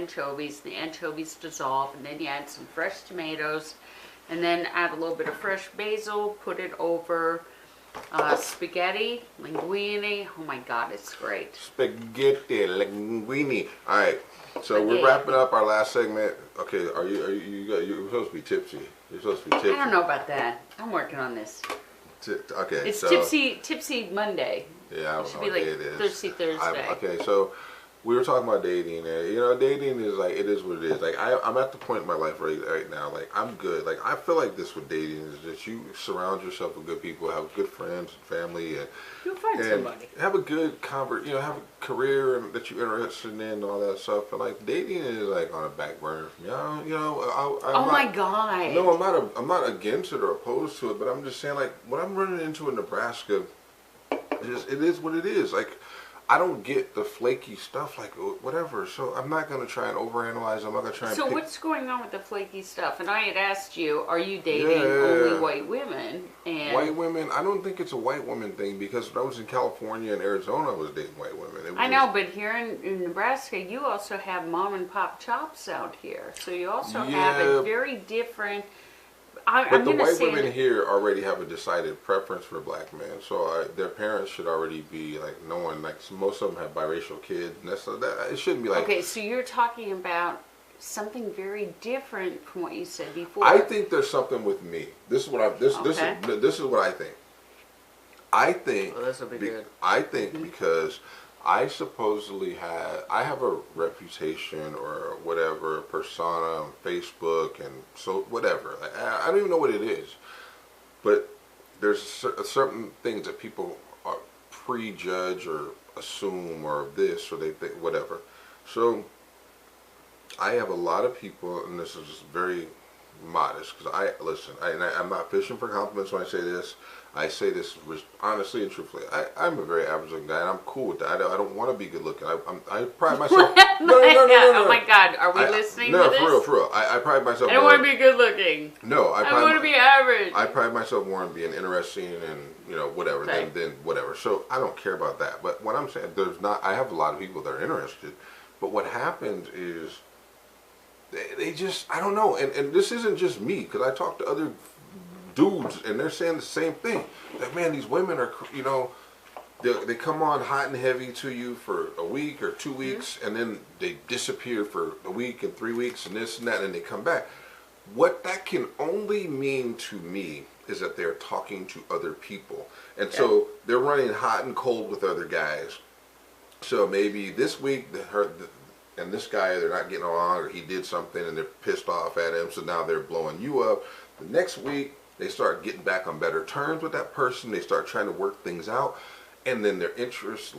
anchovies. The anchovies dissolve, and then you add some fresh tomatoes, and then add a little bit of fresh basil. Put it over spaghetti, linguine. Oh my God, it's great. Spaghetti, linguine. All right, so we're wrapping up our last segment. Okay, you're supposed to be tipsy. You're supposed to be tipsy. I don't know about that. I'm working on this. Okay, it's so tipsy Monday. Yeah, I don't it should know be like what day it is. Thirsty Thursday. Okay, so we were talking about dating, and you know, dating is like, it is what it is. Like I'm at the point in my life right now. Like I'm good. Like I feel like this with dating is that you surround yourself with good people, have good friends and family, and you'll find somebody. Have a good have a career that you're interested in, and all that stuff. And like dating is like on a back burner for me. Oh my God. No, I'm not against it or opposed to it, but I'm just saying, like, what I'm running into in Nebraska, it is what it is. Like, I don't get the flaky stuff, like, whatever. So I'm not going to try and overanalyze. I'm not going to try and what's going on with the flaky stuff? And I had asked you, are you dating only white women? And white women? I don't think it's a white woman thing, because when I was in California and Arizona, I was dating white women. I know, but here in Nebraska, you also have mom and pop shops out here. So you also have a very different... But the white women here already have a decided preference for black men, so their parents should already be like knowing. Like most of them have biracial kids, and it shouldn't be like. Okay, so you're talking about something very different from what you said before. I think there's something with me. This is what this is what I think. I think. Well, this will be good. I think because I supposedly I have a reputation or whatever persona on Facebook and so whatever. I don't even know what it is, but there's certain things that people prejudge or assume or this or they think whatever. So I have a lot of people, and this is just very modest because I'm not fishing for compliments when I say this. I say this honestly and truthfully. I'm a very average looking guy, and I'm cool with that. I don't want to be good looking. I pride myself. No. Oh my God, are we listening to this? No, for real. I pride myself. I don't want to be good looking. No, I want to be average. I pride myself more on being interesting and whatever than whatever. So I don't care about that. But what I'm saying, I have a lot of people that are interested, but what happens is they just, I don't know, and this isn't just me, because I talk to other dudes and they're saying the same thing. Like, man, these women are, they come on hot and heavy to you for a week or 2 weeks, and then they disappear for a week and 3 weeks and this and that, and they come back. What that can only mean to me is that they're talking to other people, and so they're running hot and cold with other guys. So maybe this week and this guy, they're not getting along, or he did something and they're pissed off at him, so now they're blowing you up. The next week, they start getting back on better terms with that person. They start trying to work things out, and then their interests,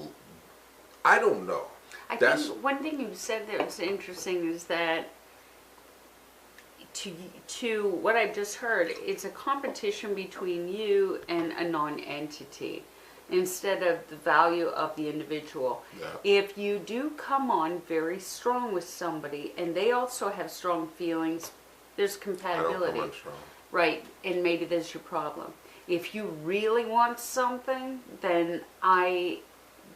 I don't know. I think one thing you said that was interesting is that to what I've just heard, it's a competition between you and a non-entity instead of the value of the individual. Yeah. If you do come on very strong with somebody and they also have strong feelings, there's compatibility. I don't come on strong. Right, and maybe there's your problem. If you really want something, then I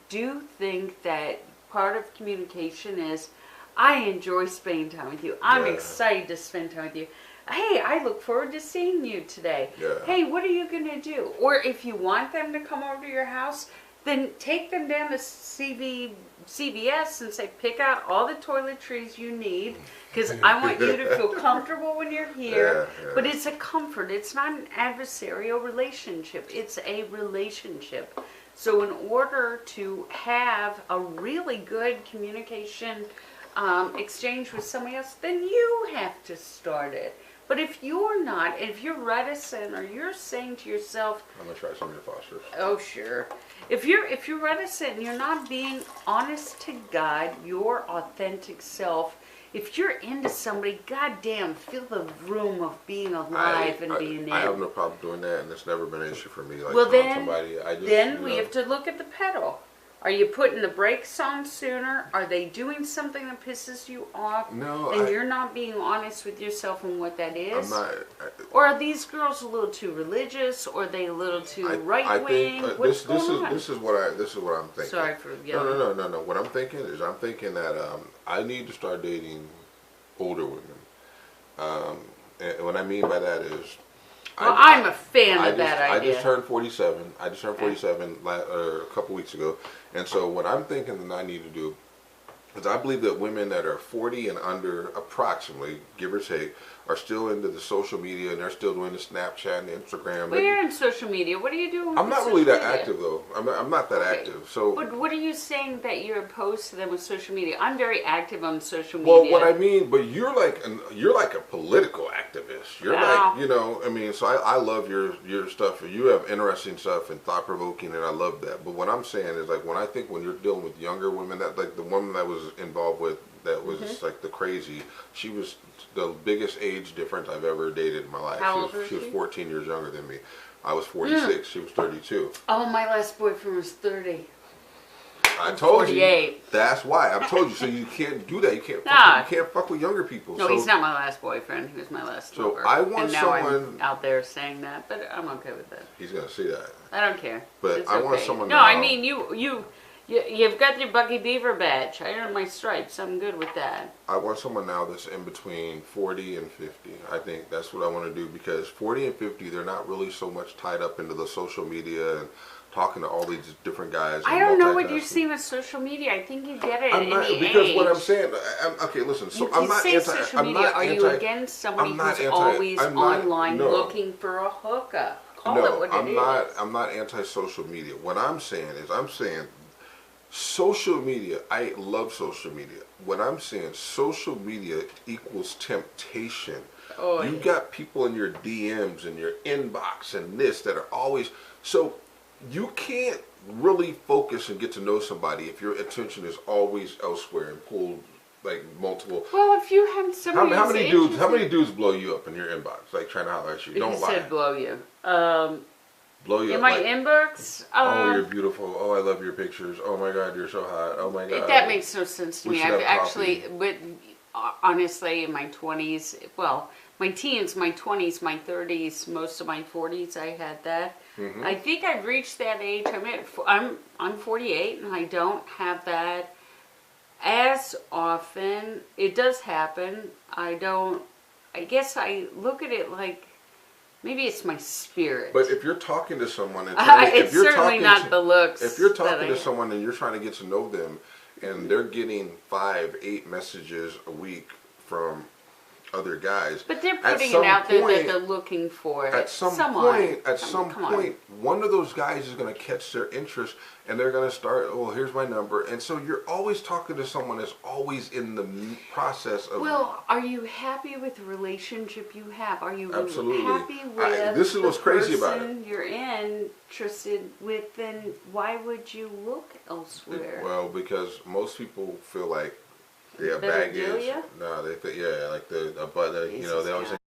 do think that part of communication is, I enjoy spending time with you. I'm excited to spend time with you. Hey, I look forward to seeing you today. Yeah. Hey, what are you going to do? Or if you want them to come over to your house, then take them down to CVS and say, pick out all the toiletries you need, because I want you to feel comfortable when you're here. Yeah. But it's a comfort. It's not an adversarial relationship. It's a relationship. So in order to have a really good communication exchange with somebody else, then you have to start it. But if you're not, if you're reticent, or you're saying to yourself, I'm gonna try some of your Fosters. Oh sure. If you're reticent and you're not being honest to God, your authentic self, if you're into somebody, goddamn, feel the room of being alive and being in. I have no problem doing that, and it's never been an issue for me. Like, well, then, somebody, we have to look at the pedal. Are you putting the brakes on sooner? Are they doing something that pisses you off? No, and you're not being honest with yourself on what that is? I'm not. Or are these girls a little too religious? Or are they a little too right wing? What's going on? This is what I'm thinking. Sorry for yelling. No. What I'm thinking is I'm thinking that I need to start dating older women. And what I mean by that is. Well, I'm a fan of that idea. I just turned 47. I just turned 47 a couple weeks ago. And so what I'm thinking that I need to do is I believe that women that are 40 and under, approximately, give or take, are still into the social media and they're still doing the Snapchat and the Instagram. Well, you're in social media. What are you doing with I'm not really that active, though. I'm not that active. So, but what are you saying that you're opposed to them with social media? I'm very active on social media. Well, what I mean, but you're like a political activist. You're like, you know, I mean, so I love your stuff. You have interesting stuff and thought provoking, and I love that. But what I'm saying is like when you're dealing with younger women, that like the woman that was involved with that was like the crazy. She was the biggest age difference I've ever dated in my life. How old was she was 14 years younger than me. I was 46. She was 32. Oh, my last boyfriend was 30. I told 48. you. That's why I've told you. So you can't do that. You can't. You can't fuck with younger people. No, he's not my last boyfriend. He was my last lover. I want and now someone I'm out there saying that, but I'm okay with that. He's gonna see that. I don't care. But it's I okay. want someone. No, now, I mean you've got your Bucky Beaver badge. I earned my stripes. I'm good with that. I want someone now that's in between 40 and 50. I think that's what I want to do because 40 and 50, they're not really so much tied up into the social media and talking to all these different guys. I don't know what you're seeing with social media. I think you get it at any because age. what I'm saying, okay, listen. So I'm not anti. Social media. Are you against somebody who's always online looking for a hookup? Call it what it is. I'm not anti-social media. What I'm saying is, social media. I love social media. What I'm saying, social media equals temptation. Oh, you got people in your DMs and your inbox and this that are always so. You can't really focus and get to know somebody if your attention is always elsewhere and pulled like multiple. Well, if you have somebody, how many dudes blow you up in your inbox, like trying to holler at you? Don't lie. Said blow you. Blow you in up. My inbox. Oh, you're beautiful. Oh, I love your pictures. Oh my God, you're so hot. Oh my God. That makes no sense to me. I've actually, coffee. honestly, in my 20s, well, my teens, my 20s, my 30s, most of my 40s, I had that. Mm-hmm. I think I've reached that age. I'm 48, and I don't have that as often. It does happen. I guess I look at it like maybe it's my spirit. But if you're talking to someone, and it's certainly not the looks. If you're talking to someone and you're trying to get to know them, and they're getting 5-8 messages a week from other guys, but they're putting it out there that they're looking for at some point, one of those guys is going to catch their interest, and they're going to start. Oh, here's my number, and so you're always talking to someone that's always in the process of. Well, are you happy with the relationship you have? Are you absolutely happy with this is what's crazy about it. You're interested with? Then why would you look elsewhere? Well, because most people feel like. They have baggage. No, they think like they always think